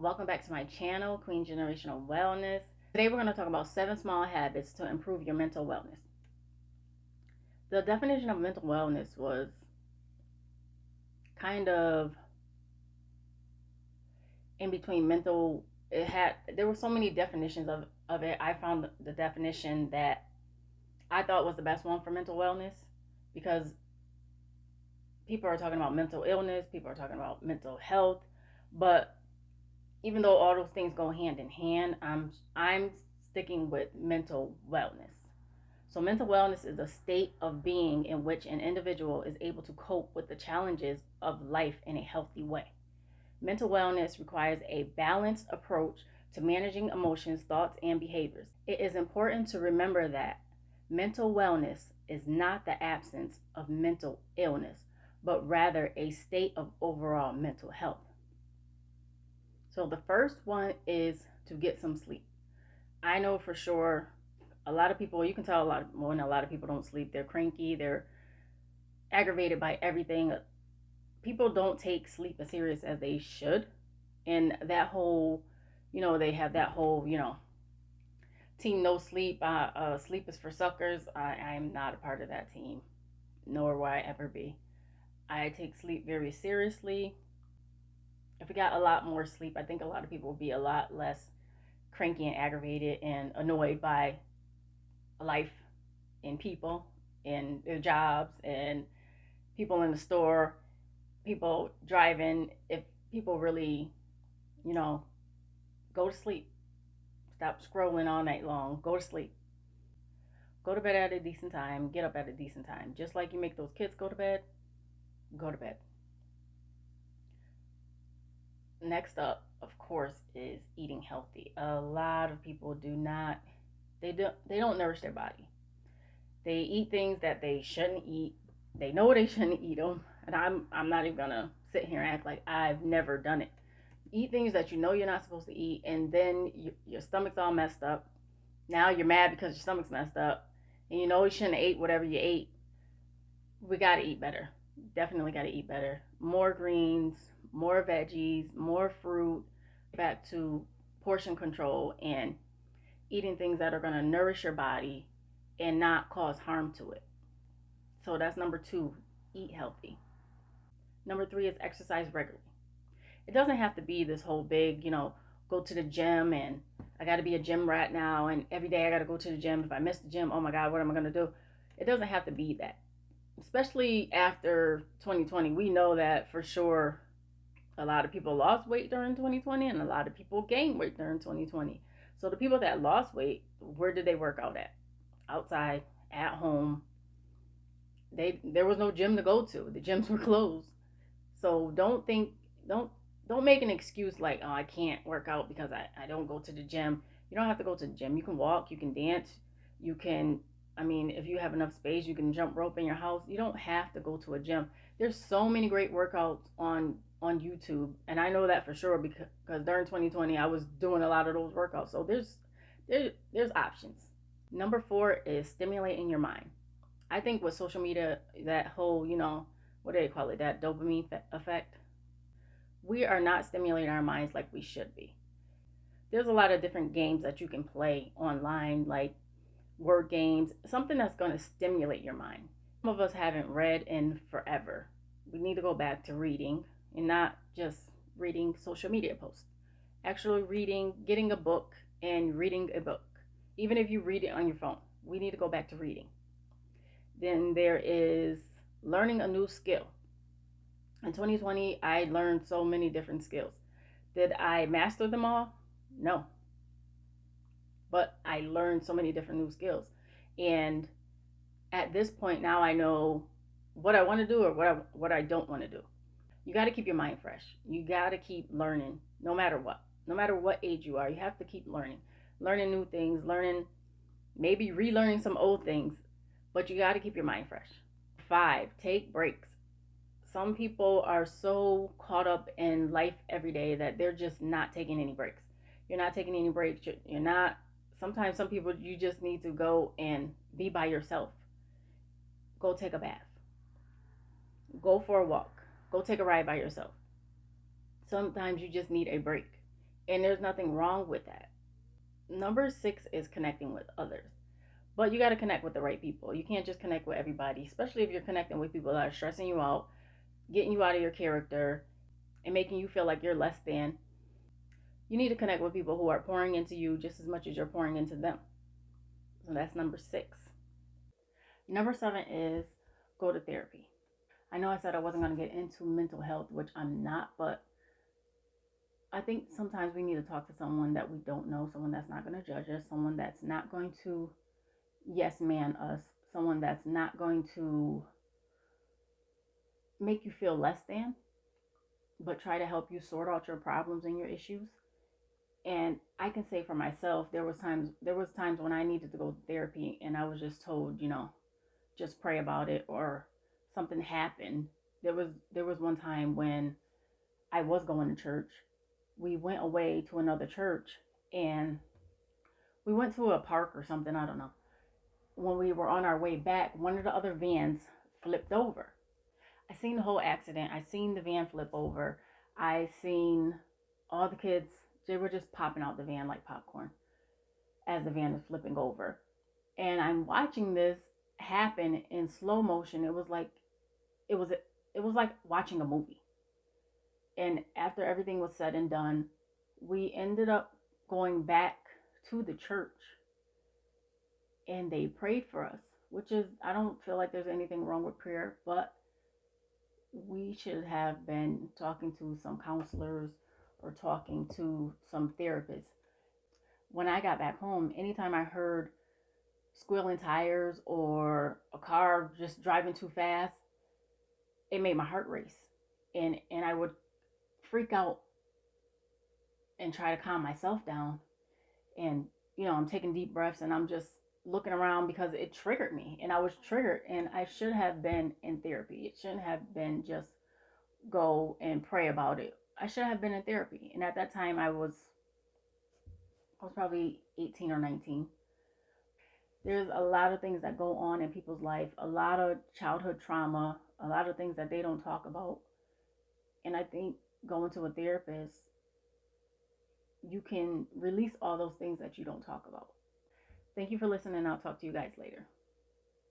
Welcome back to my channel, Queen Generational Wellness. Today we're going to talk about 7 small habits to improve your mental wellness. The definition of mental wellness was kind of in between mental. There were so many definitions of it. I found the definition that I thought was the best one for mental wellness, because people are talking about mental illness, people are talking about mental health, but even though all those things go hand in hand, I'm sticking with mental wellness. So mental wellness is a state of being in which an individual is able to cope with the challenges of life in a healthy way. Mental wellness requires a balanced approach to managing emotions, thoughts, and behaviors. It is important to remember that mental wellness is not the absence of mental illness, but rather a state of overall mental health. So the first one is to get some sleep. I know for sure a lot of people, you can tell when a lot of people don't sleep. They're cranky, they're aggravated by everything. People don't take sleep as serious as they should. And that whole, they have that whole, team no sleep, sleep is for suckers. I am not a part of that team, nor will I ever be. I take sleep very seriously. If we got a lot more sleep, I think a lot of people would be a lot less cranky and aggravated and annoyed by life and people and their jobs and people in the store, people driving. If people really, go to sleep, stop scrolling all night long, go to sleep. Go to bed at a decent time, get up at a decent time. Just like you make those kids go to bed, go to bed. Next up, of course, is eating healthy. A lot of people they don't nourish their body. They eat things that they shouldn't eat. They know they shouldn't eat them, and I'm not even gonna sit here and act like I've never done it. Eat things that you know you're not supposed to eat, and then your stomach's all messed up. Now you're mad because your stomach's messed up, and you know you shouldn't have ate whatever you ate. We gotta eat better. Definitely gotta eat better. More greens, more veggies, more fruit. Back to portion control and eating things that are going to nourish your body and not cause harm to it. So that's number 2, eat healthy. Number 3 is exercise regularly. It doesn't have to be this whole big, go to the gym and I got to be a gym rat now and every day I got to go to the gym. If I miss the gym, oh my God, what am I going to do? It doesn't have to be that. Especially after 2020, we know that for sure a lot of people lost weight during 2020 and a lot of people gained weight during 2020. So the people that lost weight, where did they work out at? Outside, at home. There was no gym to go to. The gyms were closed. So don't make an excuse like, oh, I can't work out because I don't go to the gym. You don't have to go to the gym. You can walk, you can dance, you can, if you have enough space, you can jump rope in your house. You don't have to go to a gym. There's so many great workouts on YouTube, and I know that for sure because during 2020 I was doing a lot of those workouts. So there's options. Number 4 is stimulating your mind. I think with social media, that whole, what do they call it, that dopamine effect, we are not stimulating our minds like we should be. There's a lot of different games that you can play online, like word games, something that's going to stimulate your mind. Some of us haven't read in forever. We need to go back to reading and not just reading social media posts. Actually reading, getting a book and reading a book. Even if you read it on your phone, we need to go back to reading. Then there is learning a new skill. In 2020, I learned so many different skills. Did I master them all? No. But I learned so many different new skills. And at this point now I know what I want to do or what I don't want to do. You got to keep your mind fresh. You got to keep learning no matter what. No matter what age you are, you have to keep learning. Learning new things, maybe relearning some old things, but you got to keep your mind fresh. 5, take breaks. Some people are so caught up in life every day that they're just not taking any breaks. You're not taking any breaks. You're not. Sometimes some people, you just need to go and be by yourself. Go take a bath. Go for a walk. Go take a ride by yourself. Sometimes you just need a break. And there's nothing wrong with that. Number 6 is connecting with others. But you got to connect with the right people. You can't just connect with everybody, especially if you're connecting with people that are stressing you out, getting you out of your character, and making you feel like you're less than. You need to connect with people who are pouring into you just as much as you're pouring into them. So that's number 6. Number 7 is go to therapy. I know I said I wasn't going to get into mental health, which I'm not, but I think sometimes we need to talk to someone that we don't know, someone that's not going to judge us, someone that's not going to yes man us, someone that's not going to make you feel less than, but try to help you sort out your problems and your issues. And I can say for myself, there was times when I needed to go to therapy and I was just told, just pray about it or something happened. There was one time when I was going to church. We went away to another church and we went to a park or something, I don't know. When we were on our way back, one of the other vans flipped over. I seen the whole accident. I seen the van flip over. I seen all the kids, they were just popping out the van like popcorn as the van was flipping over. And I'm watching this happen in slow motion. It was it was like watching a movie. And after everything was said and done, we ended up going back to the church and they prayed for us, which is, I don't feel like there's anything wrong with prayer, but we should have been talking to some counselors or talking to some therapists. When I got back home, anytime I heard squealing tires or a car just driving too fast, it made my heart race. And I would freak out and try to calm myself down. And I'm taking deep breaths and I'm just looking around because it triggered me and I was triggered and I should have been in therapy. It shouldn't have been just go and pray about it. I should have been in therapy. And at that time I was probably 18 or 19. There's a lot of things that go on in people's life, a lot of childhood trauma, a lot of things that they don't talk about. And I think going to a therapist, you can release all those things that you don't talk about. Thank you for listening. I'll talk to you guys later.